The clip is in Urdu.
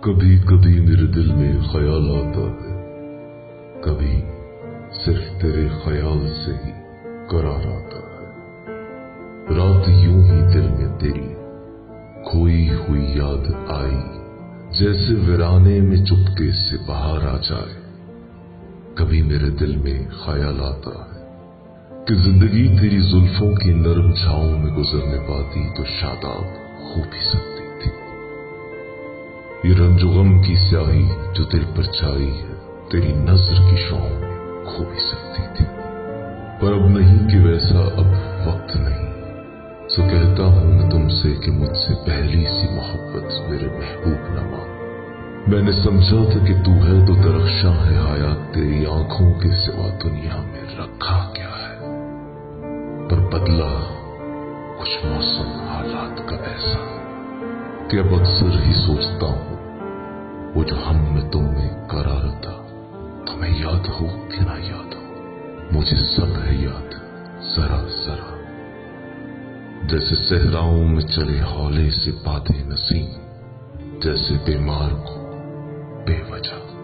کبھی کبھی میرے دل میں خیال آتا ہے، کبھی صرف تیرے خیال سے ہی قرار آتا ہے۔ رات یوں ہی دل میں تیری کھوئی ہوئی یاد آئی، جیسے ویرانے میں چپکے سے بہار آ جائے۔ کبھی میرے دل میں خیال آتا ہے کہ زندگی تیری زلفوں کی نرم چھاؤں میں گزرنے پاتی تو شاداب ہو بھی سکتی تھی۔ یہ رنج و غم کی سیاہی جو دل پر چھائی ہے، تیری نظر کی شعاؤں میں کھو بھی سکتی تھی۔ پر اب نہیں کہ ویسا اب وقت نہیں، سو کہتا ہوں میں تم سے کہ مجھ سے پہلی سی محبت میرے محبوب نہ مان۔ میں نے سمجھا تھا کہ تو ہے تو درخشاں ہے حیات، تیری آنکھوں کے سوا دنیا میں رکھا کیا ہے۔ پر بدلا کچھ موسم حالات کا ایسا کہ اب اکثر ہی سوچتا ہوں وہ جو ہم میں تم میں قرار تھا، تمہیں یاد ہو کہ نہ یاد ہو، مجھے سب ہے یاد ذرا ذرا۔ جیسے صحراؤں میں چلے ہولے سے بادے نسیم، جیسے بیمار کو بے وجہ